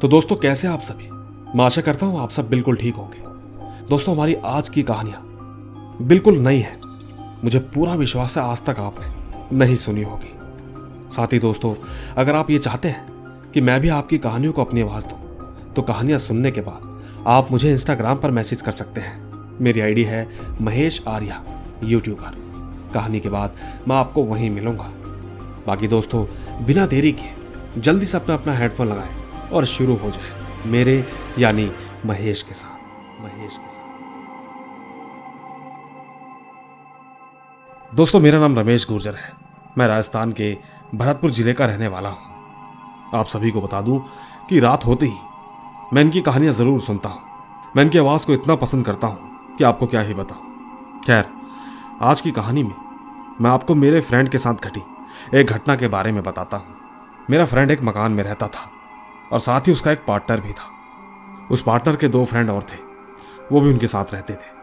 तो दोस्तों, कैसे आप सभी? मैं आशा करता हूं आप सब बिल्कुल ठीक होंगे। दोस्तों, हमारी आज की कहानियां बिल्कुल नई है। मुझे पूरा विश्वास है आज तक आपने नहीं सुनी होगी। साथ ही दोस्तों, अगर आप ये चाहते हैं कि मैं भी आपकी कहानियों को अपनी आवाज़ दूं, तो कहानियां सुनने के बाद आप मुझे इंस्टाग्राम पर मैसेज कर सकते हैं। मेरी आईडी है महेश आर्या यूट्यूबर। कहानी के बाद मैं आपको वहीं मिलूंगा। बाकी दोस्तों, बिना देरी किए जल्दी से अपना हेडफोन लगाएं और शुरू हो जाए मेरे यानी महेश के साथ। दोस्तों, मेरा नाम रमेश गुर्जर है। मैं राजस्थान के भरतपुर जिले का रहने वाला हूं। आप सभी को बता दूं कि रात होते ही मैं इनकी कहानियां जरूर सुनता हूं। मैं इनकी आवाज को इतना पसंद करता हूं कि आपको क्या ही बताऊं। खैर, आज की कहानी में मैं आपको मेरे फ्रेंड के साथ घटी एक घटना के बारे में बताता हूं। मेरा फ्रेंड एक मकान में रहता था और साथ ही उसका एक पार्टनर भी था। उस पार्टनर के 2 फ्रेंड और थे, वो भी उनके साथ रहते थे।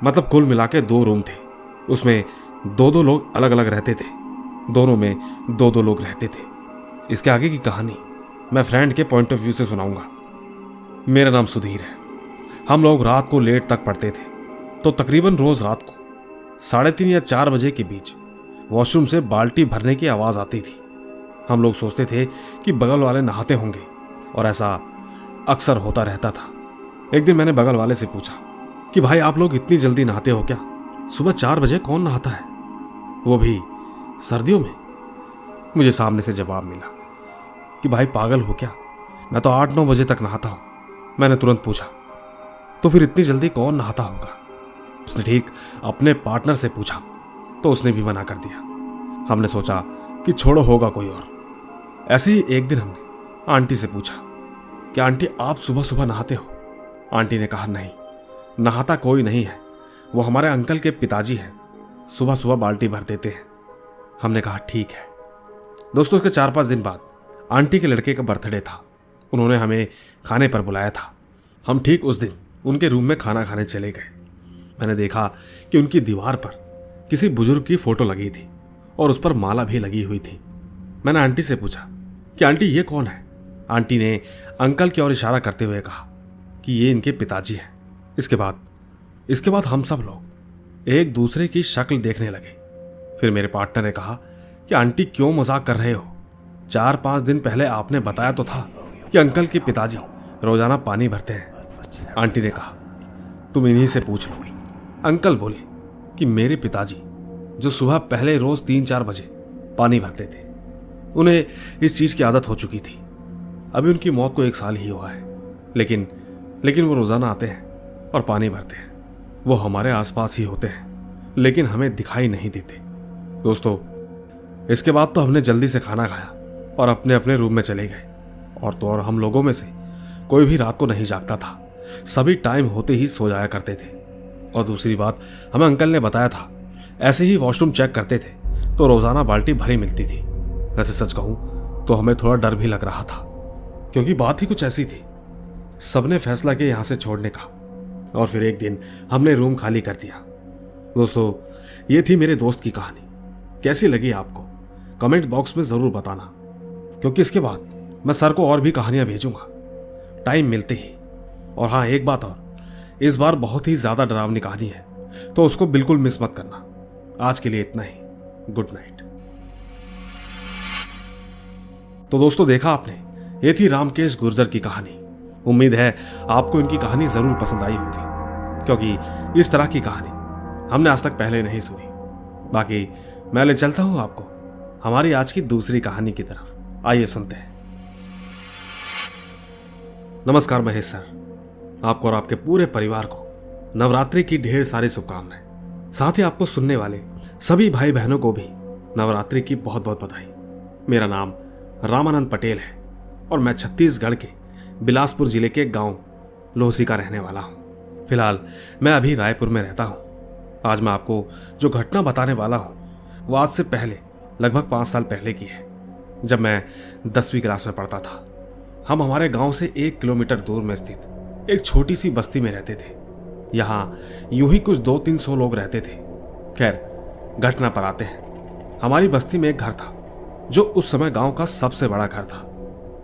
मतलब कुल मिला के 2 रूम थे। उसमें 2-2 लोग अलग अलग रहते थे। दोनों में 2-2 लोग रहते थे। इसके आगे की कहानी मैं फ्रेंड के पॉइंट ऑफ व्यू से सुनाऊंगा। मेरा नाम सुधीर है। हम लोग रात को लेट तक पढ़ते थे, तो तकरीबन रोज रात को 3:30 या 4 बजे के बीच वॉशरूम से बाल्टी भरने की आवाज आती थी। हम लोग सोचते थे कि बगल वाले नहाते होंगे और ऐसा अक्सर होता रहता था। एक दिन मैंने बगल वाले से पूछा कि भाई, आप लोग इतनी जल्दी नहाते हो क्या? सुबह 4 बजे कौन नहाता है, वो भी सर्दियों में? मुझे सामने से जवाब मिला कि भाई पागल हो क्या, मैं तो 8-9 बजे तक नहाता हूं। मैंने तुरंत पूछा, तो फिर इतनी जल्दी कौन नहाता होगा? उसने ठीक अपने पार्टनर से पूछा तो उसने भी मना कर दिया। हमने सोचा कि छोड़ो, होगा कोई और। ऐसे ही एक दिन हमने आंटी से पूछा कि आंटी, आप सुबह सुबह नहाते हो? आंटी ने कहा, नहीं, नहाता कोई नहीं है, वो हमारे अंकल के पिताजी हैं, सुबह सुबह बाल्टी भर देते हैं। हमने कहा ठीक है। दोस्तों, उसके 4-5 दिन बाद आंटी के लड़के का बर्थडे था। उन्होंने हमें खाने पर बुलाया था। हम ठीक उस दिन उनके रूम में खाना खाने चले गए। मैंने देखा कि उनकी दीवार पर किसी बुजुर्ग की फोटो लगी थी और उस पर माला भी लगी हुई थी। मैंने आंटी से पूछा कि आंटी, ये कौन है? आंटी ने अंकल की ओर इशारा करते हुए कहा कि ये इनके पिताजी हैं। इसके बाद हम सब लोग एक दूसरे की शक्ल देखने लगे। फिर मेरे पार्टनर ने कहा कि आंटी, क्यों मजाक कर रहे हो? 4-5 दिन पहले आपने बताया तो था कि अंकल के पिताजी रोजाना पानी भरते हैं। आंटी ने कहा, तुम इन्हीं से पूछ लो। अंकल बोले कि मेरे पिताजी जो सुबह पहले रोज 3-4 बजे पानी भरते थे, उन्हें इस चीज की आदत हो चुकी थी। अभी उनकी मौत को 1 साल ही हुआ है, लेकिन वो रोजाना आते हैं और पानी भरते हैं। वो हमारे आसपास ही होते हैं, लेकिन हमें दिखाई नहीं देते। दोस्तों, इसके बाद तो हमने जल्दी से खाना खाया और अपने अपने रूम में चले गए। और हम लोगों में से कोई भी रात को नहीं जागता था। सभी टाइम होते ही सो जाया करते थे। और दूसरी बात, हमें अंकल ने बताया था, ऐसे ही वॉशरूम चेक करते थे तो रोजाना बाल्टी भरी मिलती थी। वैसे सच कहूं तो हमें थोड़ा डर भी लग रहा था, क्योंकि बात ही कुछ ऐसी थी। सबने फैसला किया यहां से छोड़ने का, और फिर एक दिन हमने रूम खाली कर दिया। दोस्तों, ये थी मेरे दोस्त की कहानी। कैसी लगी आपको? कमेंट बॉक्स में जरूर बताना, क्योंकि इसके बाद मैं सर को और भी कहानियां भेजूंगा टाइम मिलते ही। और हाँ, एक बात और, इस बार बहुत ही ज्यादा डरावनी कहानी है, तो उसको बिल्कुल मिस मत करना। आज के लिए इतना ही। Good night. तो दोस्तों, देखा आपने, ये थी रामकेश गुर्जर की कहानी। उम्मीद है आपको इनकी कहानी जरूर पसंद आई होगी, क्योंकि इस तरह की कहानी हमने आज तक पहले नहीं सुनी। बाकी मैं ले चलता हूं आपको हमारी आज की दूसरी कहानी की तरफ। आइए सुनते हैं। नमस्कार महेश सर, आपको और आपके पूरे परिवार को नवरात्रि की ढेर सारी शुभकामनाएं। साथ ही आपको सुनने वाले सभी भाई बहनों को भी नवरात्रि की बहुत बहुत बधाई। मेरा नाम रामानंद पटेल है और मैं छत्तीसगढ़ के बिलासपुर जिले के गांव लोहसी का रहने वाला हूं। फिलहाल मैं अभी रायपुर में रहता हूं। आज मैं आपको जो घटना बताने वाला हूं वो आज से पहले लगभग 5 साल पहले की है, जब मैं 10वीं क्लास में पढ़ता था। हम हमारे गांव से 1 किलोमीटर दूर में स्थित एक छोटी सी बस्ती में रहते थे। यहाँ यूं ही कुछ 200-300 लोग रहते थे। खैर, घटना पर आते हैं। हमारी बस्ती में एक घर था जो उस समय गांव का सबसे बड़ा घर था।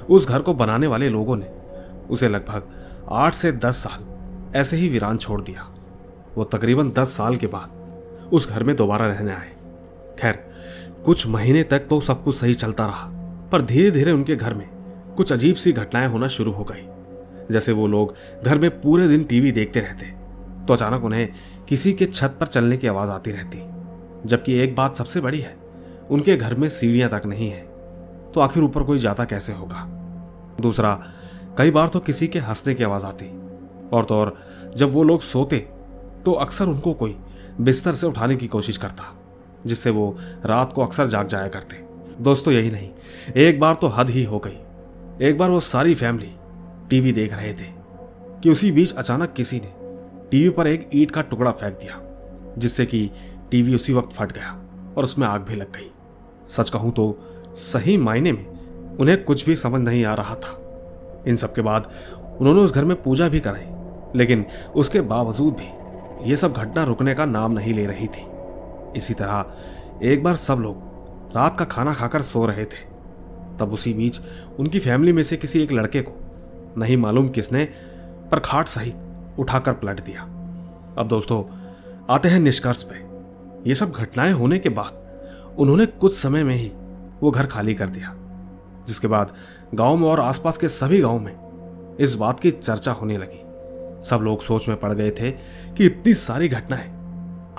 उस घर को बनाने वाले लोगों ने उसे लगभग 8 से 10 साल ऐसे ही वीरान छोड़ दिया। वो तकरीबन 10 साल के बाद उस घर में दोबारा रहने आए। खैर, कुछ महीने तक तो सब कुछ सही चलता रहा, पर धीरे धीरे उनके घर में कुछ अजीब सी घटनाएं होना शुरू हो गई। जैसे वो लोग घर में पूरे दिन टीवी देखते रहते तो अचानक उन्हें किसी के छत पर चलने की आवाज आती रहती। जबकि एक बात सबसे बड़ी है, उनके घर में सीढ़ियां तक नहीं है, तो आखिर ऊपर कोई जाता कैसे होगा। दूसरा, कई बार तो किसी के हंसने की आवाज आती, और तो और जब वो लोग सोते तो अक्सर उनको कोई बिस्तर से उठाने की कोशिश करता, जिससे वो रात को अक्सर जाग जाया करते। दोस्तों, यही नहीं, एक बार तो हद ही हो गई। एक बार वो सारी फैमिली टीवी देख रहे थे कि उसी बीच अचानक किसी ने टीवी पर एक ईंट का टुकड़ा फेंक दिया, जिससे कि टीवी उसी वक्त फट गया और उसमें आग भी लग गई। सच कहूं तो सही मायने में उन्हें कुछ भी समझ नहीं आ रहा था। इन सब के बाद उन्होंने उस घर में पूजा भी कराई, लेकिन उसके बावजूद भी ये सब घटना रुकने का नाम नहीं ले रही थी। इसी तरह एक बार सब लोग रात का खाना खाकर सो रहे थे, तब उसी बीच उनकी फैमिली में से किसी एक लड़के को नहीं मालूम किसने पर खाट सहित उठाकर पलट दिया। अब दोस्तों, आते हैं निष्कर्ष पे। ये सब घटनाएं होने के बाद उन्होंने कुछ समय में ही वो घर खाली कर दिया, जिसके बाद गांव में और आसपास के सभी गांव में इस बात की चर्चा होने लगी। सब लोग सोच में पड़ गए थे कि इतनी सारी घटनाएं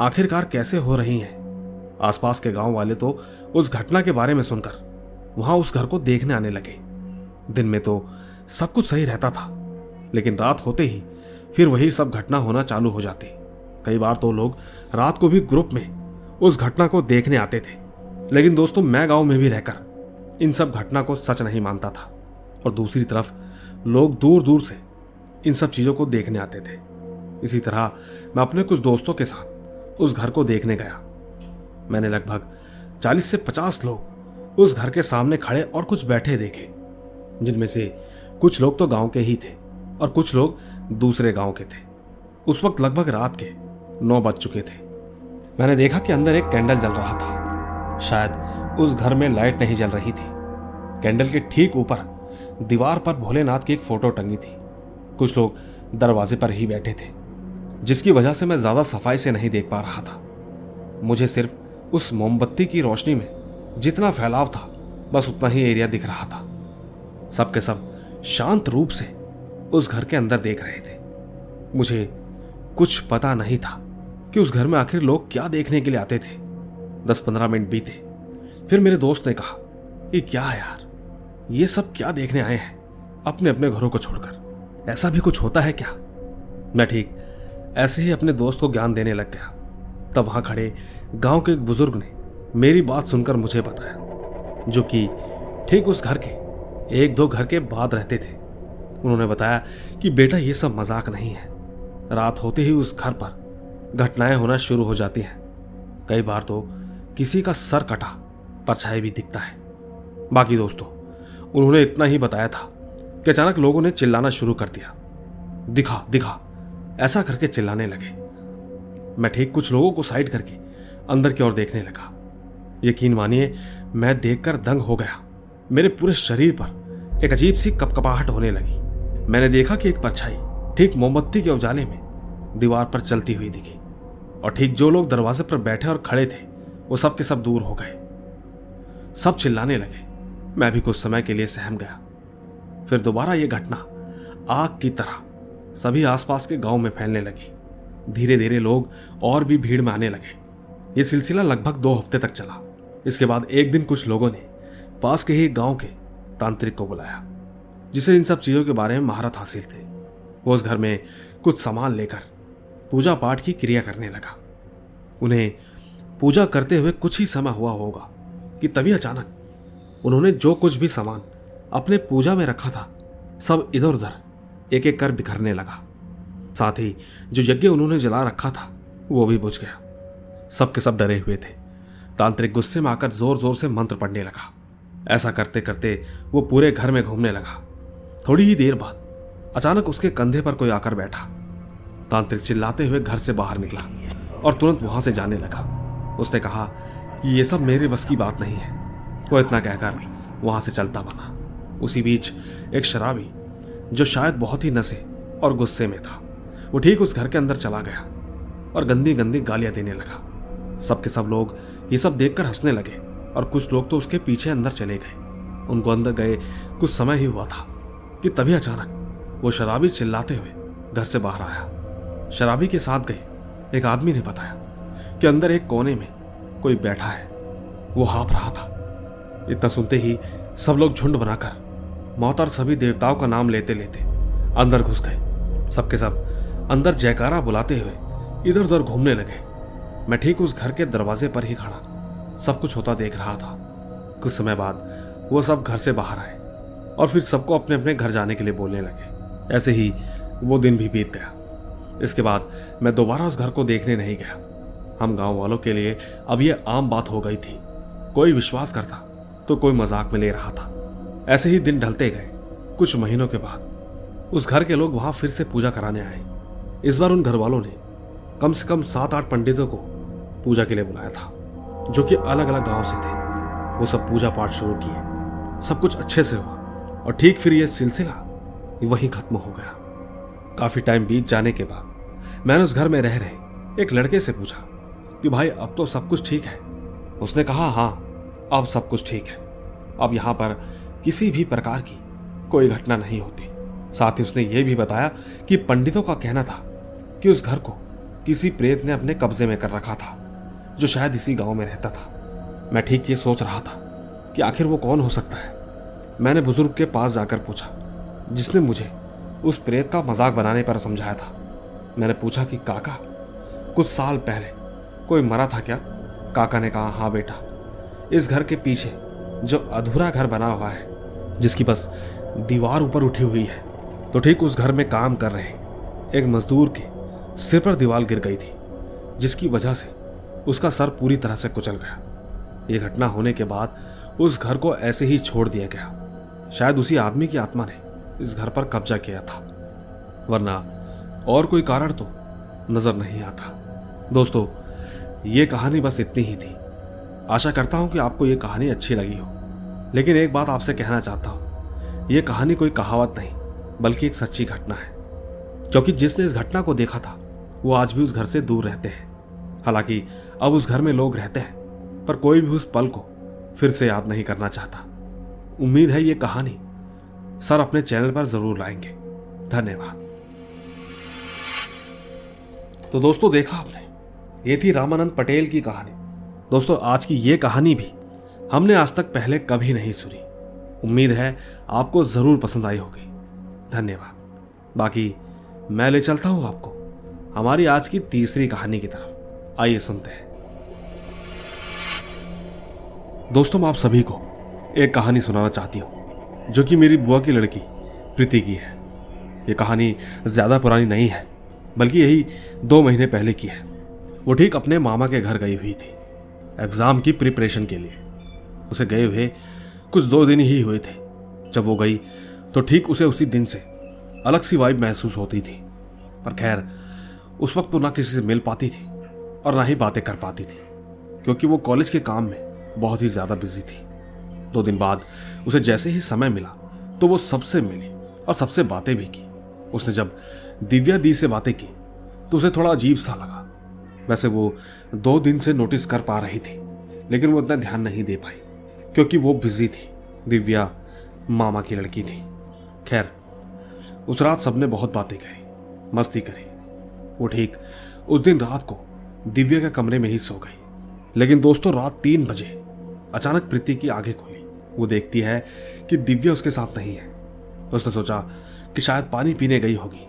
आखिरकार कैसे हो रही हैं। आसपास के गांव वाले तो उस घटना के बारे में सुनकर वहां उस घर को देखने आने लगे। दिन में तो सब कुछ सही रहता था, लेकिन रात होते ही फिर वही सब घटना होना चालू हो जाती। कई बार तो लोग रात को भी ग्रुप में उस घटना को देखने आते थे। लेकिन दोस्तों, मैं गांव में भी रहकर इन सब घटना को सच नहीं मानता था, और दूसरी तरफ लोग दूर दूर से इन सब चीजों को देखने आते थे। इसी तरह मैं अपने कुछ दोस्तों के साथ उस घर को देखने गया। मैंने लगभग 40 से 50 लोग उस घर के सामने खड़े और कुछ बैठे देखे, जिनमें से कुछ लोग तो गांव के ही थे और कुछ लोग दूसरे गांव के थे। उस वक्त लगभग रात के 9 बज चुके थे। मैंने देखा कि अंदर एक कैंडल जल रहा था। शायद उस घर में लाइट नहीं जल रही थी। कैंडल के ठीक ऊपर दीवार पर भोलेनाथ की एक फोटो टंगी थी। कुछ लोग दरवाजे पर ही बैठे थे, जिसकी वजह से मैं ज्यादा सफाई से नहीं देख पा रहा था। मुझे सिर्फ उस मोमबत्ती की रोशनी में जितना फैलाव था, बस उतना ही एरिया दिख रहा था। सब के सब शांत रूप से उस घर के अंदर देख रहे थे। मुझे कुछ पता नहीं था कि उस घर में आखिर लोग क्या देखने के लिए आते थे। 10-15 मिनट बीते, फिर मेरे दोस्त ने कहा, ये क्या है यार, ये सब क्या देखने आए हैं अपने अपने घरों को छोड़कर, ऐसा भी कुछ होता है क्या। मैं ठीक ऐसे ही अपने दोस्त को ज्ञान देने लग गया। तब वहां खड़े गांव के एक बुजुर्ग ने मेरी बात सुनकर मुझे बताया, जो कि ठीक उस घर के 1-2 घर के बाद रहते थे। उन्होंने बताया कि बेटा, ये सब मजाक नहीं है। रात होते ही उस घर पर घटनाएं होना शुरू हो जाती हैं। कई बार तो किसी का सर कटा परछाई भी दिखता है। बाकी दोस्तों, उन्होंने इतना ही बताया था कि अचानक लोगों ने चिल्लाना शुरू कर दिया, दिखा दिखा, ऐसा करके चिल्लाने लगे। मैं ठीक कुछ लोगों को साइड करके अंदर की ओर देखने लगा। यकीन मानिए, मैं देखकर दंग हो गया। मेरे पूरे शरीर पर एक अजीब सी कपकपाहट होने लगी। मैंने देखा कि एक परछाई ठीक मोमबत्ती के उजाले में दीवार पर चलती हुई दिखी, और ठीक जो लोग दरवाजे पर बैठे और खड़े थे वो सब के सब दूर हो गए। सब चिल्लाने लगे। मैं भी कुछ समय के लिए सहम गया। फिर दोबारा ये घटना आग की तरह सभी आसपास के गांव में फैलने लगी। धीरे धीरे लोग और भी भीड़ में आने लगे। ये सिलसिला लगभग 2 हफ्ते तक चला। इसके बाद एक दिन कुछ लोगों ने पास के ही गांव के तांत्रिक को बुलाया, जिसे इन सब चीजों के बारे में महारत हासिल थी। वो उस घर में कुछ सामान लेकर पूजा पाठ की क्रिया करने लगा। उन्हें पूजा करते हुए कुछ ही समय हुआ होगा कि तभी अचानक उन्होंने जो कुछ भी सामान अपने पूजा में रखा था, सब इधर उधर एक एक कर बिखरने लगा। साथ ही जो यज्ञ उन्होंने जला रखा था वो भी बुझ गया। सब के सब डरे हुए थे। तांत्रिक गुस्से में आकर जोर जोर से मंत्र पढ़ने लगा। ऐसा करते करते वो पूरे घर में घूमने लगा। थोड़ी ही देर बाद अचानक उसके कंधे पर कोई आकर बैठा। तांत्रिक चिल्लाते हुए घर से बाहर निकला और तुरंत वहां से जाने लगा। उसने कहा कि ये सब मेरे बस की बात नहीं है। वो इतना कहकर वहां से चलता बना। उसी बीच एक शराबी जो शायद बहुत ही नशे और गुस्से में था। वो ठीक उस घर के अंदर चला गया और गंदी गंदी गालियां देने लगा। सबके सब लोग ये सब देखकर हंसने लगे और कुछ लोग तो उसके पीछे अंदर चले गए। उनको अंदर गए कुछ समय ही हुआ था कि तभी अचानक वो शराबी चिल्लाते हुए घर से बाहर आया। शराबी के साथ गए एक आदमी ने बताया कि अंदर एक कोने में कोई बैठा है, वो हाँफ रहा था। इतना सुनते ही सब लोग झुंड बनाकर मौत और सभी देवताओं का नाम लेते लेते अंदर घुस गए। सबके सब अंदर जयकारा बुलाते हुए इधर उधर घूमने लगे। मैं ठीक उस घर के दरवाजे पर ही खड़ा सब कुछ होता देख रहा था। कुछ समय बाद वो सब घर से बाहर आए और फिर सबको अपने अपने घर जाने के लिए बोलने लगे। ऐसे ही वो दिन भी बीत गया। इसके बाद मैं दोबारा उस घर को देखने नहीं गया। हम गांव वालों के लिए अब ये आम बात हो गई थी। कोई विश्वास करता तो कोई मजाक में ले रहा था। ऐसे ही दिन ढलते गए। कुछ महीनों के बाद उस घर के लोग वहां फिर से पूजा कराने आए। इस बार उन घर वालों ने कम से कम 7-8 पंडितों को पूजा के लिए बुलाया था, जो कि अलग अलग गांव से थे। वो सब पूजा पाठ शुरू किए। सब कुछ अच्छे से हुआ और ठीक फिर यह सिलसिला वहीं खत्म हो गया। काफी टाइम बीत जाने के बाद मैंने उस घर में रह रहे एक लड़के से पूछा कि भाई अब तो सब कुछ ठीक है। उसने कहा हाँ, अब सब कुछ ठीक है। अब यहां पर किसी भी प्रकार की कोई घटना नहीं होती। साथ ही उसने यह भी बताया कि पंडितों का कहना था कि उस घर को किसी प्रेत ने अपने कब्जे में कर रखा था, जो शायद इसी गांव में रहता था। मैं ठीक ये सोच रहा था कि आखिर वो कौन हो सकता है। मैंने बुजुर्ग के पास जाकर पूछा, जिसने मुझे उस प्रेत का मजाक बनाने पर समझाया था। मैंने पूछा कि काका, कुछ साल पहले कोई मरा था क्या? काका ने कहा हाँ बेटा, इस घर के पीछे जो अधूरा घर बना हुआ है, जिसकी बस दीवार ऊपर उठी हुई है, तो ठीक उस घर में काम कर रहे एक मजदूर के सिर पर दीवार गिर गई थी, जिसकी वजह से उसका सर पूरी तरह से कुचल गया। यह घटना होने के बाद उस घर को ऐसे ही छोड़ दिया गया। शायद उसी आदमी की आत्मा ने इस घर पर कब्जा किया था, वरना और कोई कारण तो नजर नहीं आता। दोस्तों, ये कहानी बस इतनी ही थी। आशा करता हूं कि आपको ये कहानी अच्छी लगी हो। लेकिन एक बात आपसे कहना चाहता हूं, यह कहानी कोई कहावत नहीं बल्कि एक सच्ची घटना है। क्योंकि जिसने इस घटना को देखा था वो आज भी उस घर से दूर रहते हैं। हालांकि अब उस घर में लोग रहते हैं, पर कोई भी उस पल को फिर से याद नहीं करना चाहता। उम्मीद है ये कहानी सर अपने चैनल पर जरूर लाएंगे। धन्यवाद। तो दोस्तों, देखा आपने, ये थी रामानंद पटेल की कहानी। दोस्तों, आज की ये कहानी भी हमने आज तक पहले कभी नहीं सुनी। उम्मीद है आपको जरूर पसंद आई होगी। धन्यवाद। बाकी मैं ले चलता हूं आपको हमारी आज की तीसरी कहानी की तरफ। आइए सुनते हैं। दोस्तों, मैं आप सभी को एक कहानी सुनाना चाहती हूं, जो कि मेरी बुआ की लड़की प्रीति की है। ये कहानी ज्यादा पुरानी नहीं है, बल्कि यही 2 महीने पहले की है। वो ठीक अपने मामा के घर गई हुई थी एग्जाम की प्रिपरेशन के लिए। उसे गए हुए कुछ 2 दिन ही हुए थे। जब वो गई तो ठीक उसे उसी दिन से अलग सी वाइब महसूस होती थी। पर खैर, उस वक्त वो ना किसी से मिल पाती थी और ना ही बातें कर पाती थी, क्योंकि वो कॉलेज के काम में बहुत ही ज्यादा बिजी थी। 2 दिन बाद उसे जैसे ही समय मिला तो वो सबसे मिली और सबसे बातें भी की। उसने जब दिव्या दी से बातें की तो उसे थोड़ा अजीब सा लगा। वैसे वो 2 दिन से नोटिस कर पा रही थी, लेकिन वो इतना ध्यान नहीं दे पाई क्योंकि वो बिजी थी। दिव्या मामा की लड़की थी। खैर, उस रात सबने बहुत बातें करी, मस्ती करी। वो ठीक उस दिन रात को दिव्या के कमरे में ही सो गई। लेकिन दोस्तों, रात 3 बजे अचानक प्रीति की आंखें खुली। वो देखती है कि दिव्या उसके साथ नहीं है। उसने सोचा कि शायद पानी पीने गई होगी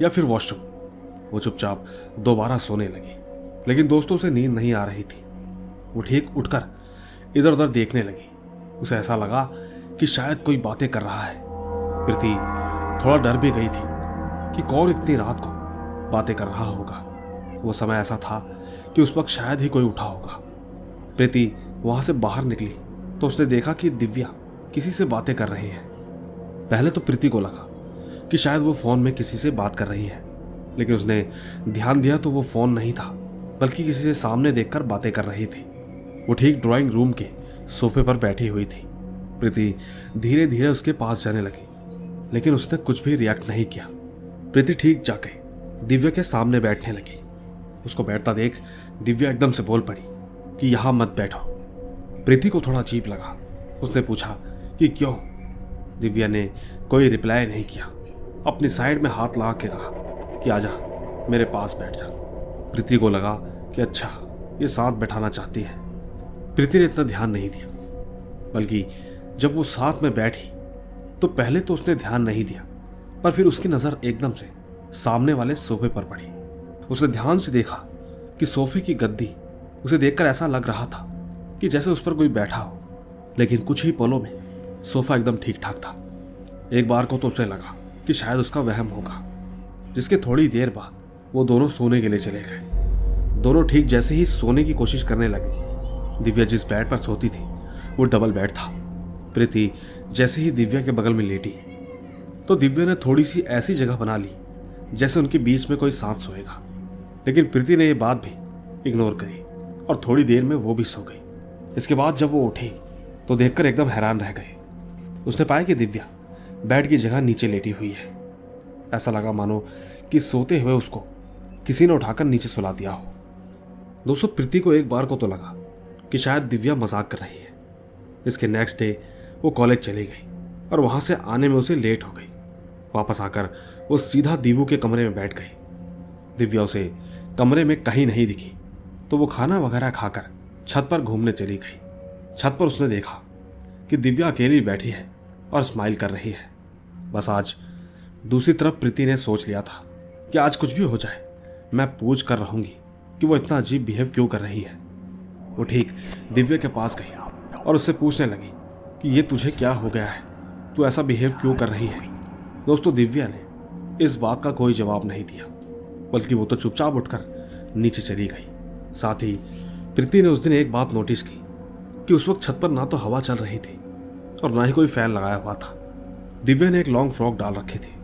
या फिर वॉशरूम। वो चुपचाप दोबारा सोने लगी। लेकिन दोस्तों, उसे नींद नहीं आ रही थी। वो ठीक उठकर इधर उधर देखने लगी। उसे ऐसा लगा कि शायद कोई बातें कर रहा है। प्रीति थोड़ा डर भी गई थी कि कौन इतनी रात को बातें कर रहा होगा। वो समय ऐसा था कि उस वक्त शायद ही कोई उठा होगा। प्रीति वहां से बाहर निकली तो उसने देखा कि दिव्या किसी से बातें कर रही है। पहले तो प्रीति को लगा कि शायद वो फोन में किसी से बात कर रही है, लेकिन उसने ध्यान दिया तो वो फोन नहीं था, बल्कि किसी से सामने देखकर बातें कर रही थी। वो ठीक ड्राइंग रूम के सोफे पर बैठी हुई थी। प्रीति धीरे धीरे उसके पास जाने लगी लेकिन उसने कुछ भी रिएक्ट नहीं किया। प्रीति ठीक जाके दिव्या के सामने बैठने लगी। उसको बैठता देख दिव्या एकदम से बोल पड़ी कि यहां मत बैठो। प्रीति को थोड़ा अजीब लगा। उसने पूछा कि क्यों। दिव्या ने कोई रिप्लाई नहीं किया। अपनी साइड में हाथ लगा के कहा कि आजा मेरे पास बैठ जा। प्रीति को लगा कि अच्छा ये साथ बैठाना चाहती है। प्रीति ने इतना ध्यान नहीं दिया, बल्कि जब वो साथ में बैठी तो पहले तो उसने ध्यान नहीं दिया, पर फिर उसकी नजर एकदम से सामने वाले सोफे पर पड़ी। उसने ध्यान से देखा कि सोफे की गद्दी उसे देखकर ऐसा लग रहा था कि जैसे उस पर कोई बैठा हो, लेकिन कुछ ही पलों में सोफा एकदम ठीक ठाक था। एक बार को तो उसे लगा कि शायद उसका वहम होगा, जिसके थोड़ी देर बाद वो दोनों सोने के लिए चले गए। दोनों ठीक जैसे ही सोने की कोशिश करने लगे, दिव्या जिस बेड पर सोती थी वो डबल बेड था। प्रीति जैसे ही दिव्या के बगल में लेटी तो दिव्या ने थोड़ी सी ऐसी जगह बना ली जैसे उनके बीच में कोई साथ सोएगा, लेकिन प्रीति ने यह बात भी इग्नोर करी और थोड़ी देर में वो भी सो गई। इसके बाद जब वो उठी तो देखकर एकदम हैरान रह गए। उसने पाया कि दिव्या बेड की जगह नीचे लेटी हुई है। ऐसा लगा मानो कि सोते हुए उसको किसी ने उठाकर नीचे सुला दिया हो। दोस्तों, प्रीति को एक बार को तो लगा कि शायद दिव्या मजाक कर रही है। इसके नेक्स्ट डे वो कॉलेज चली गई और वहां से आने में उसे लेट हो गई। वापस आकर वो सीधा दीवू के कमरे में बैठ गई। दिव्या उसे कमरे में कहीं नहीं दिखी तो वो खाना वगैरह खाकर छत पर घूमने चली गई। छत पर उसने देखा कि दिव्या अकेली बैठी है और स्माइल कर रही है। बस आज दूसरी तरफ प्रीति ने सोच लिया था कि आज कुछ भी हो जाए मैं पूछ कर रहूंगी कि वो इतना अजीब बिहेव क्यों कर रही है। वो ठीक दिव्या के पास गई और उससे पूछने लगी कि ये तुझे क्या हो गया है, तू ऐसा बिहेव क्यों कर रही है। दोस्तों, दिव्या ने इस बात का कोई जवाब नहीं दिया, बल्कि वो तो चुपचाप उठकर नीचे चली गई। साथ ही प्रीति ने उस दिन एक बात नोटिस की कि उस वक्त छत पर ना तो हवा चल रही थी और ना ही कोई फैन लगाया हुआ था। दिव्या ने एक लॉन्ग फ्रॉक डाल रखी थी।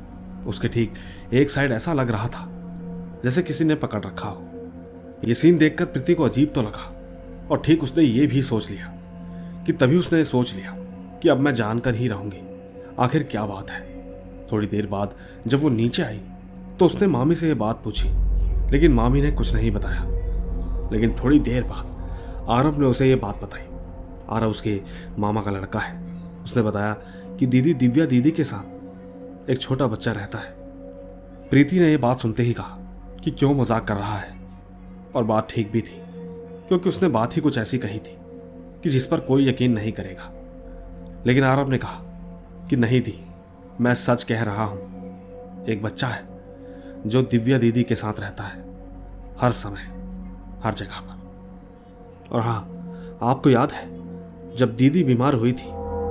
उसके ठीक एक साइड ऐसा लग रहा था जैसे किसी ने पकड़ रखा हो। ये सीन देखकर प्रीति को अजीब तो लगा और ठीक उसने ये भी सोच लिया कि तभी उसने सोच लिया कि अब मैं जानकर ही रहूंगी आखिर क्या बात है। थोड़ी देर बाद जब वो नीचे आई तो उसने मामी से ये बात पूछी, लेकिन मामी ने कुछ नहीं बताया। लेकिन थोड़ी देर बाद आरव ने उसे ये बात बताई। आरव उसके मामा का लड़का है। उसने बताया कि दीदी दिव्या दीदी के साथ एक छोटा बच्चा रहता है। प्रीति ने यह बात सुनते ही कहा कि क्यों मजाक कर रहा है, और बात ठीक भी थी, क्योंकि उसने बात ही कुछ ऐसी कही थी कि जिस पर कोई यकीन नहीं करेगा। लेकिन आरव ने कहा कि नहीं दी, मैं सच कह रहा हूं। एक बच्चा है जो दिव्या दीदी के साथ रहता है, हर समय हर जगह पर। और हाँ, आपको याद है जब दीदी बीमार हुई थी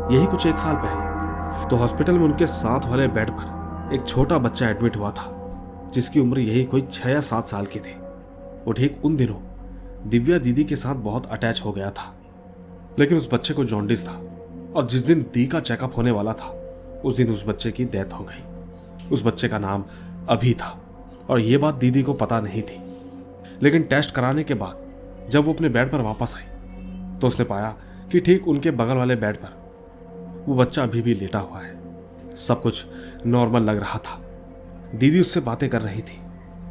यही कुछ 1 साल पहले, तो हॉस्पिटल में उनके साथ वाले बेड पर एक छोटा बच्चा एडमिट हुआ था जिसकी उम्र यही कोई 6 या 7 साल की थी। वो ठीक उन दिनों दिव्या दीदी के साथ बहुत अटैच हो गया था, लेकिन उस बच्चे को जॉन्डिस था और जिस दिन दी का चेकअप होने वाला था उस दिन उस बच्चे की डेथ हो गई। उस बच्चे का नाम अभी था और ये बात दीदी को पता नहीं थी। लेकिन टेस्ट कराने के बाद जब वो अपने बेड पर वापस आई तो उसने पाया कि ठीक उनके बगल वाले बेड पर वो बच्चा अभी भी लेटा हुआ है। सब कुछ नॉर्मल लग रहा था। दीदी उससे बातें कर रही थी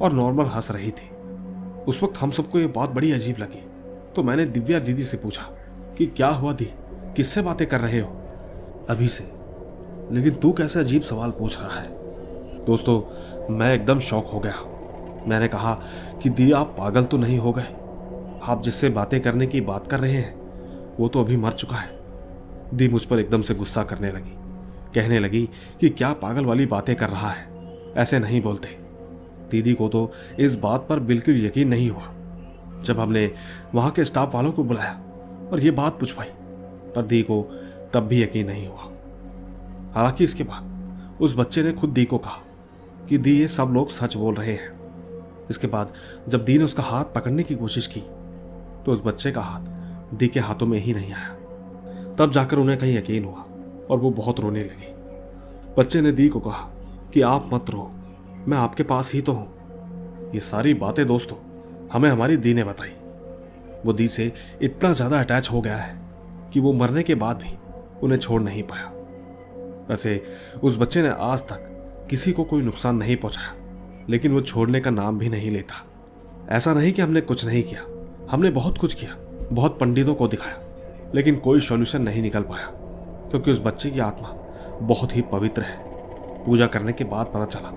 और नॉर्मल हंस रही थी। उस वक्त हम सबको ये बात बड़ी अजीब लगी, तो मैंने दिव्या दीदी से पूछा कि क्या हुआ दी, किससे बातें कर रहे हो? अभी से। लेकिन तू कैसे अजीब सवाल पूछ रहा है? दोस्तों, मैं एकदम शॉक हो गया। मैंने कहा कि दी, आप पागल तो नहीं हो गए? आप जिससे बातें करने की बात कर रहे हैं वो तो अभी मर चुका है। दी मुझ पर एकदम से गुस्सा करने लगी, कहने लगी कि क्या पागल वाली बातें कर रहा है, ऐसे नहीं बोलते। दीदी को तो इस बात पर बिल्कुल यकीन नहीं हुआ। जब हमने वहां के स्टाफ वालों को बुलाया और ये बात पूछवाई, पर दी को तब भी यकीन नहीं हुआ। हालांकि इसके बाद उस बच्चे ने खुद दी को कहा कि दी, ये सब लोग सच बोल रहे हैं। इसके बाद जब दी ने उसका हाथ पकड़ने की कोशिश की तो उस बच्चे का हाथ दी के हाथों में ही नहीं आया। तब जाकर उन्हें कहीं यकीन हुआ और वो बहुत रोने लगी। बच्चे ने दी को कहा कि आप मत रो, मैं आपके पास ही तो हूं। ये सारी बातें दोस्तों हमें हमारी दी ने बताई। वो दी से इतना ज्यादा अटैच हो गया है कि वो मरने के बाद भी उन्हें छोड़ नहीं पाया। वैसे उस बच्चे ने आज तक किसी को कोई नुकसान नहीं पहुंचाया, लेकिन वो छोड़ने का नाम भी नहीं लेता। ऐसा नहीं कि हमने कुछ नहीं किया, हमने बहुत कुछ किया, बहुत पंडितों को दिखाया, लेकिन कोई सॉल्यूशन नहीं निकल पाया, क्योंकि उस बच्चे की आत्मा बहुत ही पवित्र है। पूजा करने के बाद पता चला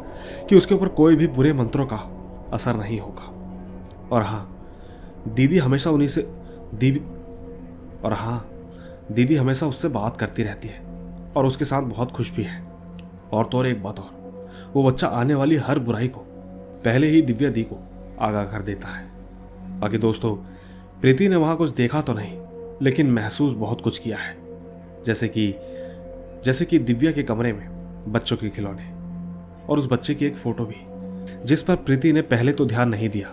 कि उसके ऊपर कोई भी बुरे मंत्रों का असर नहीं होगा। और हाँ, दीदी हमेशा उससे बात करती रहती है और उसके साथ बहुत खुश भी है। और तो और एक बात और, वो बच्चा आने वाली हर बुराई को पहले ही दिव्या दी को आगाह कर देता है। बाकी दोस्तों, प्रीति ने वहां कुछ देखा तो नहीं, लेकिन महसूस बहुत कुछ किया है। जैसे कि दिव्या के कमरे में बच्चों के खिलौने और उस बच्चे की एक फोटो भी, जिस पर प्रीति ने पहले तो ध्यान नहीं दिया,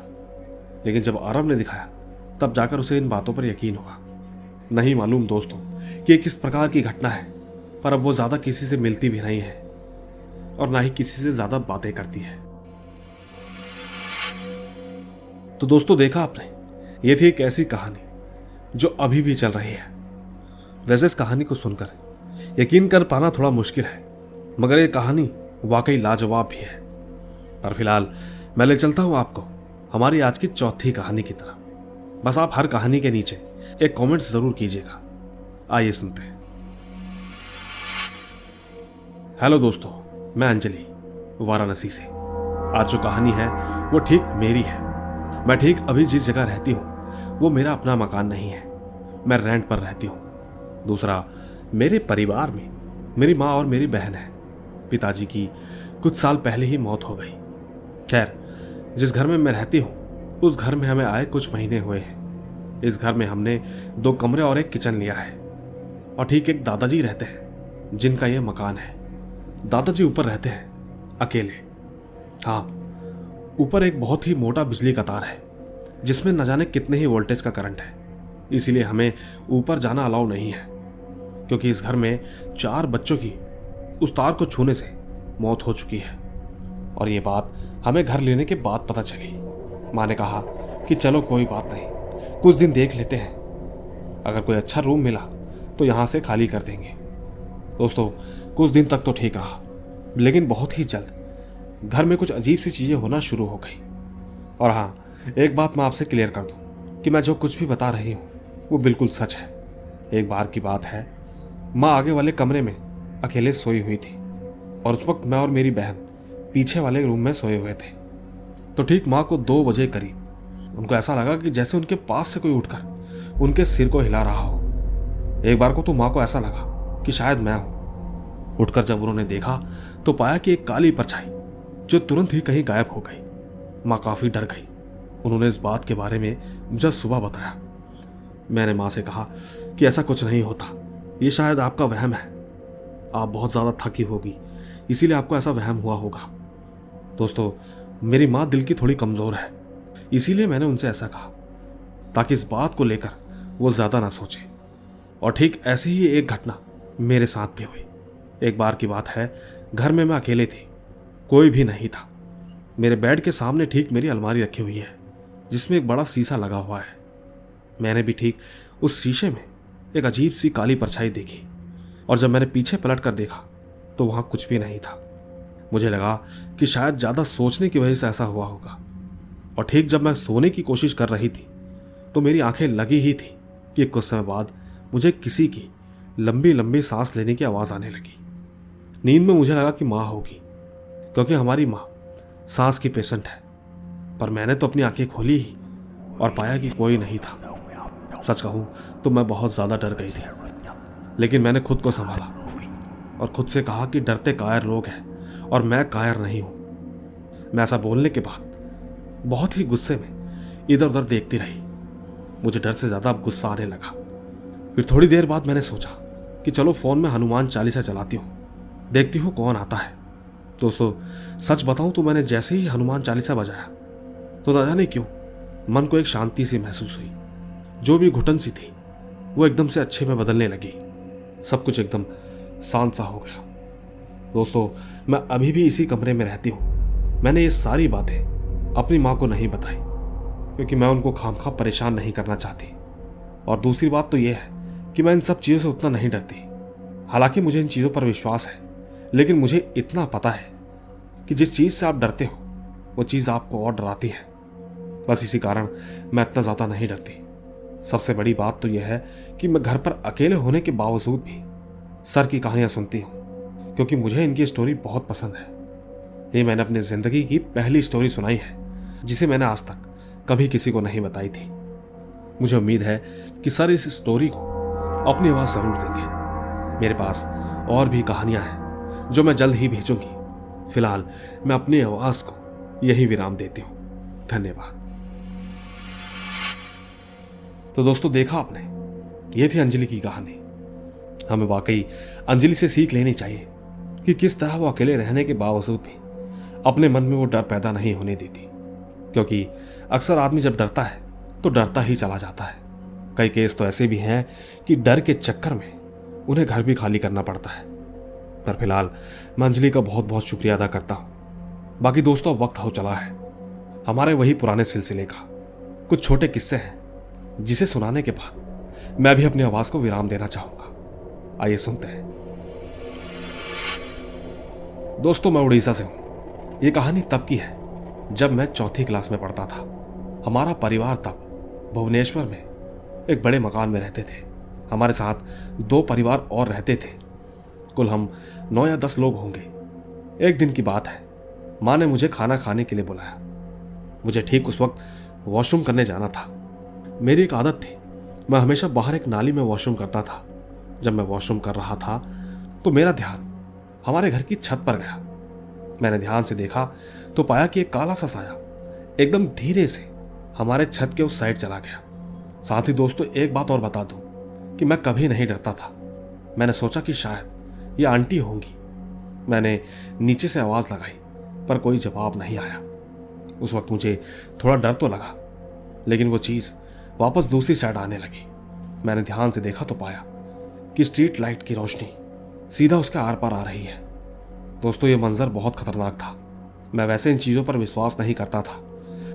लेकिन जब आरव ने दिखाया तब जाकर उसे इन बातों पर यकीन हुआ। नहीं मालूम दोस्तों कि ये किस प्रकार की घटना है, पर अब वो ज्यादा किसी से मिलती भी नहीं है और ना ही किसी से ज्यादा बातें करती है। तो दोस्तों, देखा आपने, ये थी एक ऐसी कहानी जो अभी भी चल रही है। वैसे इस कहानी को सुनकर यकीन कर पाना थोड़ा मुश्किल है, मगर ये कहानी वाकई लाजवाब भी है। पर फिलहाल मैं ले चलता हूं आपको हमारी आज की चौथी कहानी की तरफ। बस आप हर कहानी के नीचे एक कमेंट जरूर कीजिएगा। आइए सुनते हैं। हेलो दोस्तों, मैं अंजलि वाराणसी से। आज जो कहानी है वो ठीक मेरी है। मैं ठीक अभी जिस जगह रहती हूँ वो मेरा अपना मकान नहीं है, मैं रेंट पर रहती हूँ। दूसरा, मेरे परिवार में मेरी माँ और मेरी बहन है। पिताजी की कुछ साल पहले ही मौत हो गई। खैर, जिस घर में मैं रहती हूँ उस घर में हमें आए कुछ महीने हुए हैं। इस घर में हमने 2 कमरे और एक किचन लिया है। और ठीक एक दादाजी रहते हैं जिनका यह मकान है। दादाजी ऊपर रहते हैं अकेले। हाँ, ऊपर एक बहुत ही मोटा बिजली का तार है जिसमें न जाने कितने ही वोल्टेज का करंट है। इसीलिए हमें ऊपर जाना अलाउ नहीं है, क्योंकि इस घर में 4 बच्चों की उस तार को छूने से मौत हो चुकी है। और ये बात हमें घर लेने के बाद पता चली। माँ ने कहा कि चलो कोई बात नहीं, कुछ दिन देख लेते हैं, अगर कोई अच्छा रूम मिला तो यहाँ से खाली कर देंगे। दोस्तों, कुछ दिन तक तो ठीक रहा, लेकिन बहुत ही जल्द घर में कुछ अजीब सी चीजें होना शुरू हो गई। और हाँ, एक बात मैं आपसे क्लियर कर दूं कि मैं जो कुछ भी बता रही हूँ वो बिल्कुल सच है। एक बार की बात है, माँ आगे वाले कमरे में अकेले सोई हुई थी और उस वक्त मैं और मेरी बहन पीछे वाले रूम में सोए हुए थे। तो ठीक माँ को 2 बजे करीब उनको ऐसा लगा कि जैसे उनके पास से कोई उठकर उनके सिर को हिला रहा हो। एक बार को तो माँ को ऐसा लगा कि शायद मैं हूं। उठकर जब उन्होंने देखा तो पाया कि एक काली परछाई जो तुरंत ही कहीं गायब हो गई। माँ काफी डर गई। उन्होंने इस बात के बारे में मुझे सुबह बताया। मैंने माँ से कहा कि ऐसा कुछ नहीं होता, ये शायद आपका वहम है, आप बहुत ज्यादा थकी होगी इसीलिए आपको ऐसा वहम हुआ होगा। दोस्तों, मेरी माँ दिल की थोड़ी कमजोर है, इसीलिए मैंने उनसे ऐसा कहा ताकि इस बात को लेकर वो ज्यादा ना सोचे। और ठीक ऐसे ही एक घटना मेरे साथ भी हुई। एक बार की बात है, घर में मैं अकेले थी, कोई भी नहीं था। मेरे बेड के सामने ठीक मेरी अलमारी रखी हुई है जिसमें एक बड़ा शीशा लगा हुआ है। मैंने भी ठीक उस शीशे में एक अजीब सी काली परछाई देखी और जब मैंने पीछे पलट कर देखा तो वहां कुछ भी नहीं था। मुझे लगा कि शायद ज्यादा सोचने की वजह से ऐसा हुआ होगा। और ठीक जब मैं सोने की कोशिश कर रही थी तो मेरी आंखें लगी ही थी कि कुछ समय बाद मुझे किसी की लंबी लंबी सांस लेने की आवाज आने लगी। नींद में मुझे लगा कि माँ होगी, क्योंकि हमारी माँ सांस की पेशेंट है। पर मैंने तो अपनी आंखें खोली ही और पाया कि कोई नहीं था। सच कहूं तो मैं बहुत ज्यादा डर गई थी, लेकिन मैंने खुद को संभाला और खुद से कहा कि डरते कायर लोग हैं और मैं कायर नहीं हूं। मैं ऐसा बोलने के बाद बहुत ही गुस्से में इधर उधर देखती रही। मुझे डर से ज्यादा अब गुस्सा आने लगा। फिर थोड़ी देर बाद मैंने सोचा कि चलो फोन में हनुमान चालीसा चलाती हूँ, देखती हूँ कौन आता है। दोस्तों, सच बताऊं तो मैंने जैसे ही हनुमान चालीसा बजाया तो न जाने क्यों मन को एक शांति सी महसूस हुई। जो भी घुटन सी थी वो एकदम से अच्छे में बदलने लगी। सब कुछ एकदम शांत सा हो गया। दोस्तों, मैं अभी भी इसी कमरे में रहती हूँ। मैंने ये सारी बातें अपनी माँ को नहीं बताई, क्योंकि मैं उनको खामखा परेशान नहीं करना चाहती। और दूसरी बात तो यह है कि मैं इन सब चीज़ों से उतना नहीं डरती। हालांकि मुझे इन चीज़ों पर विश्वास है लेकिन मुझे इतना पता है कि जिस चीज़ से आप डरते हो वो चीज़ आपको और डराती है। बस इसी कारण मैं इतना ज़्यादा नहीं डरती। सबसे बड़ी बात तो यह है कि मैं घर पर अकेले होने के बावजूद भी सर की कहानियाँ सुनती हूँ, क्योंकि मुझे इनकी स्टोरी बहुत पसंद है। ये मैंने अपनी ज़िंदगी की पहली स्टोरी सुनाई है जिसे मैंने आज तक कभी किसी को नहीं बताई थी। मुझे उम्मीद है कि सर इस स्टोरी को अपनी आवाज़ ज़रूर देंगे। मेरे पास और भी कहानियाँ हैं जो मैं जल्द ही भेजूंगी। फिलहाल मैं अपनी आवाज़ को यही विराम देती हूँ। धन्यवाद। तो दोस्तों, देखा आपने, ये थी अंजलि की कहानी। हमें वाकई अंजलि से सीख लेनी चाहिए कि किस तरह वो अकेले रहने के बावजूद भी अपने मन में वो डर पैदा नहीं होने देती, क्योंकि अक्सर आदमी जब डरता है तो डरता ही चला जाता है। कई केस तो ऐसे भी हैं कि डर के चक्कर में उन्हें घर भी खाली करना पड़ता है। पर फिलहाल मैं अंजलि का बहुत बहुत शुक्रिया अदा करता हूँ। बाकी दोस्तों, अब वक्त हो चला है हमारे वही पुराने सिलसिले का। कुछ छोटे किस्से हैं जिसे सुनाने के बाद मैं भी अपनी आवाज को विराम देना चाहूंगा। आइए सुनते हैं। दोस्तों, मैं उड़ीसा से हूं। यह कहानी तब की है जब मैं चौथी क्लास में पढ़ता था। हमारा परिवार तब भुवनेश्वर में एक बड़े मकान में रहते थे। हमारे साथ 2 परिवार और रहते थे। कुल हम 9 या 10 लोग होंगे। एक दिन की बात है, माँ ने मुझे खाना खाने के लिए बुलाया। मुझे ठीक उस वक्त वॉशरूम करने जाना था। मेरी एक आदत थी, मैं हमेशा बाहर एक नाली में वॉशरूम करता था। जब मैं वॉशरूम कर रहा था तो मेरा ध्यान हमारे घर की छत पर गया। मैंने ध्यान से देखा तो पाया कि एक काला सा साया एकदम धीरे से हमारे छत के उस साइड चला गया। साथ ही दोस्तों, एक बात और बता दूं कि मैं कभी नहीं डरता था। मैंने सोचा कि शायद ये आंटी होंगी। मैंने नीचे से आवाज लगाई पर कोई जवाब नहीं आया। उस वक्त मुझे थोड़ा डर तो लगा, लेकिन वो चीज वापस दूसरी साइड आने लगी। मैंने ध्यान से देखा तो पाया कि स्ट्रीट लाइट की रोशनी सीधा उसके आर पार आ रही है। दोस्तों, ये मंजर बहुत खतरनाक था। मैं वैसे इन चीज़ों पर विश्वास नहीं करता था,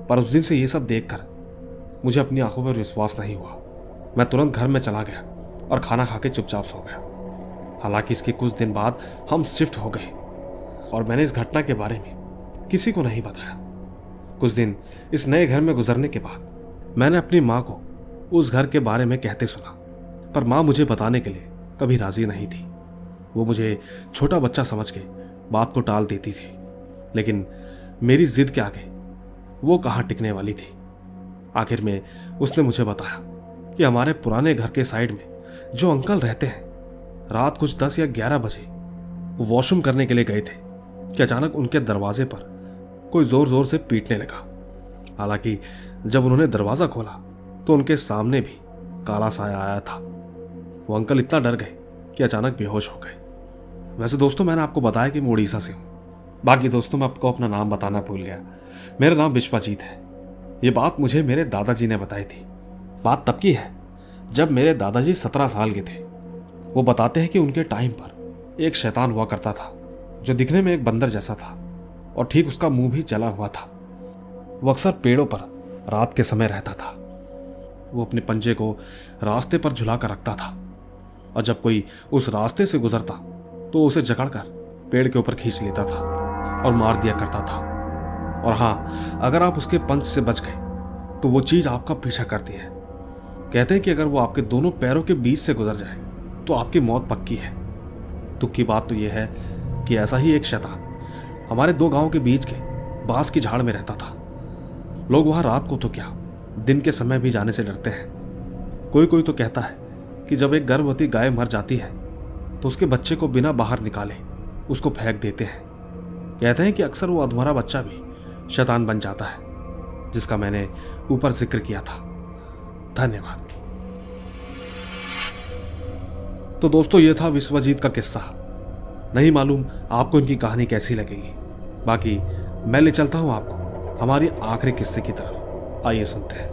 पर उस दिन से ये सब देखकर मुझे अपनी आंखों पर विश्वास नहीं हुआ। मैं तुरंत घर में चला गया और खाना खा के चुपचाप सो गया। हालांकि इसके कुछ दिन बाद हम शिफ्ट हो गए और मैंने इस घटना के बारे में किसी को नहीं बताया। कुछ दिन इस नए घर में गुजरने के बाद मैंने अपनी माँ को उस घर के बारे में कहते सुना, पर माँ मुझे बताने के लिए कभी राजी नहीं थी। वो मुझे छोटा बच्चा समझ के बात को टाल देती थी, लेकिन मेरी जिद के आगे वो कहाँ टिकने वाली थी। आखिर में उसने मुझे बताया कि हमारे पुराने घर के साइड में जो अंकल रहते हैं, रात कुछ 10 या 11 बजे वो वॉशरूम करने के लिए गए थे कि अचानक उनके दरवाजे पर कोई जोर जोर से पीटने लगा। हालांकि जब उन्होंने दरवाजा खोला तो उनके सामने भी काला साया आया था। वो अंकल इतना डर गए कि अचानक बेहोश हो गए। वैसे दोस्तों, मैंने आपको बताया कि मैं उड़ीसा से हूँ। बाकी दोस्तों, मैं आपको अपना नाम बताना भूल गया। मेरा नाम विश्वजीत है। ये बात मुझे मेरे दादाजी ने बताई थी। बात तब की है जब मेरे दादाजी 17 साल के थे। वो बताते हैं कि उनके टाइम पर एक शैतान हुआ करता था जो दिखने में एक बंदर जैसा था और ठीक उसका मुंह भी जला हुआ था। वो अक्सर पेड़ों पर रात के समय रहता था। वो अपने पंजे को रास्ते पर झुला कर रखता था और जब कोई उस रास्ते से गुजरता तो उसे जकड़कर पेड़ के ऊपर खींच लेता था और मार दिया करता था। और हाँ, अगर आप उसके पंच से बच गए तो वो चीज आपका पीछा करती है। कहते हैं कि अगर वो आपके दोनों पैरों के बीच से गुजर जाए तो आपकी मौत पक्की है। दुख की बात तो यह है कि ऐसा ही एक शैतान हमारे 2 गांवों के बीच के बांस की झाड़ में रहता था। लोग वहां रात को तो क्या, दिन के समय भी जाने से डरते हैं। कोई कोई तो कहता है कि जब एक गर्भवती गाय मर जाती है तो उसके बच्चे को बिना बाहर निकाले उसको फेंक देते हैं। कहते हैं कि अक्सर वो अधमरा बच्चा भी शैतान बन जाता है, जिसका मैंने ऊपर जिक्र किया था। धन्यवाद। तो दोस्तों, ये था विश्वजीत का किस्सा। नहीं मालूम आपको इनकी कहानी कैसी लगेगी। बाकी मैं ले चलता हूं आपको हमारी आखिरी किस्से की तरफ। आइए सुनते हैं।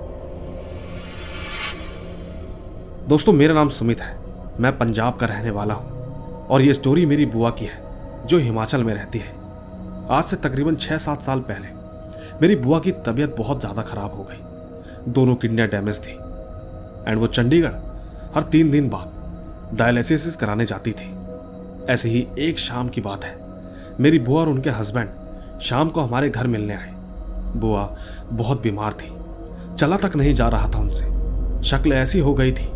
दोस्तों, मेरा नाम सुमित है। मैं पंजाब का रहने वाला हूं और ये स्टोरी मेरी बुआ की है जो हिमाचल में रहती है। आज से तकरीबन 6-7 साल पहले मेरी बुआ की तबीयत बहुत ज़्यादा खराब हो गई। दोनों किडनियाँ डैमेज थी एंड वो चंडीगढ़ हर 3 दिन बाद डायलिसिस कराने जाती थी। ऐसे ही एक शाम की बात है, मेरी बुआ और उनके हस्बैंड शाम को हमारे घर मिलने आए। बुआ बहुत बीमार थी, चला तक नहीं जा रहा था उनसे। शक्ल ऐसी हो गई थी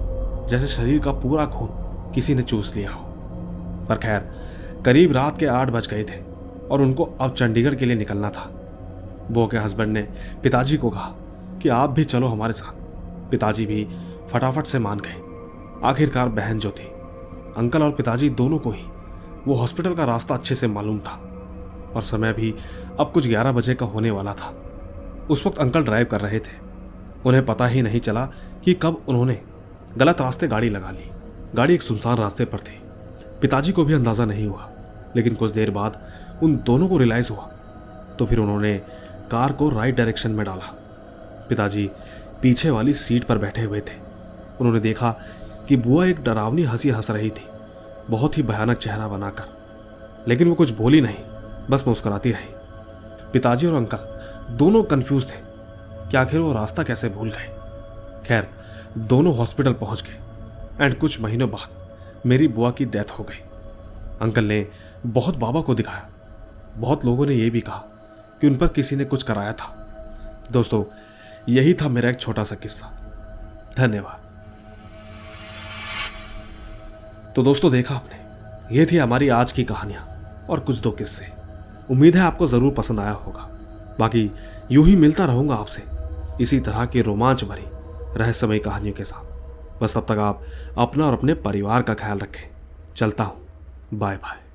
जैसे शरीर का पूरा खून किसी ने चूस लिया हो। पर खैर, करीब रात के 8 बज गए थे और उनको अब चंडीगढ़ के लिए निकलना था। बुआ के हस्बैंड ने पिताजी को कहा कि आप भी चलो हमारे साथ। पिताजी भी फटाफट से मान गए। आखिरकार बहन जो थी, अंकल और पिताजी दोनों को ही वो हॉस्पिटल का रास्ता अच्छे से मालूम था और समय भी अब कुछ 11 बजे का होने वाला था। उस वक्त अंकल ड्राइव कर रहे थे। उन्हें पता ही नहीं चला कि कब उन्होंने गलत रास्ते गाड़ी लगा ली। गाड़ी एक सुनसान रास्ते पर थी। पिताजी को भी अंदाजा नहीं हुआ, लेकिन कुछ देर बाद उन दोनों को रियलाइज हुआ, तो फिर उन्होंने कार को राइट डायरेक्शन में डाला। पिताजी पीछे वाली सीट पर बैठे हुए थे। उन्होंने देखा कि बुआ एक डरावनी हंसी हंस रही थी, बहुत ही भयानक चेहरा बनाकर, लेकिन वो कुछ बोली नहीं, बस मुस्कुराती रही। पिताजी और अंकल दोनों कंफ्यूज थे कि आखिर वो रास्ता कैसे भूल गए। खैर, दोनों हॉस्पिटल पहुंच गए एंड कुछ महीनों बाद मेरी बुआ की डेथ हो गई। अंकल ने बहुत बाबा को दिखाया। बहुत लोगों ने यह भी कहा कि उन पर किसी ने कुछ कराया था। दोस्तों, यही था मेरा एक छोटा सा किस्सा। धन्यवाद। तो दोस्तों, देखा आपने, ये थी हमारी आज की कहानियां और कुछ 2 किस्से। उम्मीद है आपको जरूर पसंद आया होगा। बाकी यूं ही मिलता रहूंगा आपसे इसी तरह की रोमांच भरी रहस्यमयी कहानियों के साथ। बस तब तक आप अपना और अपने परिवार का ख्याल रखें। चलता हूं, बाय बाय।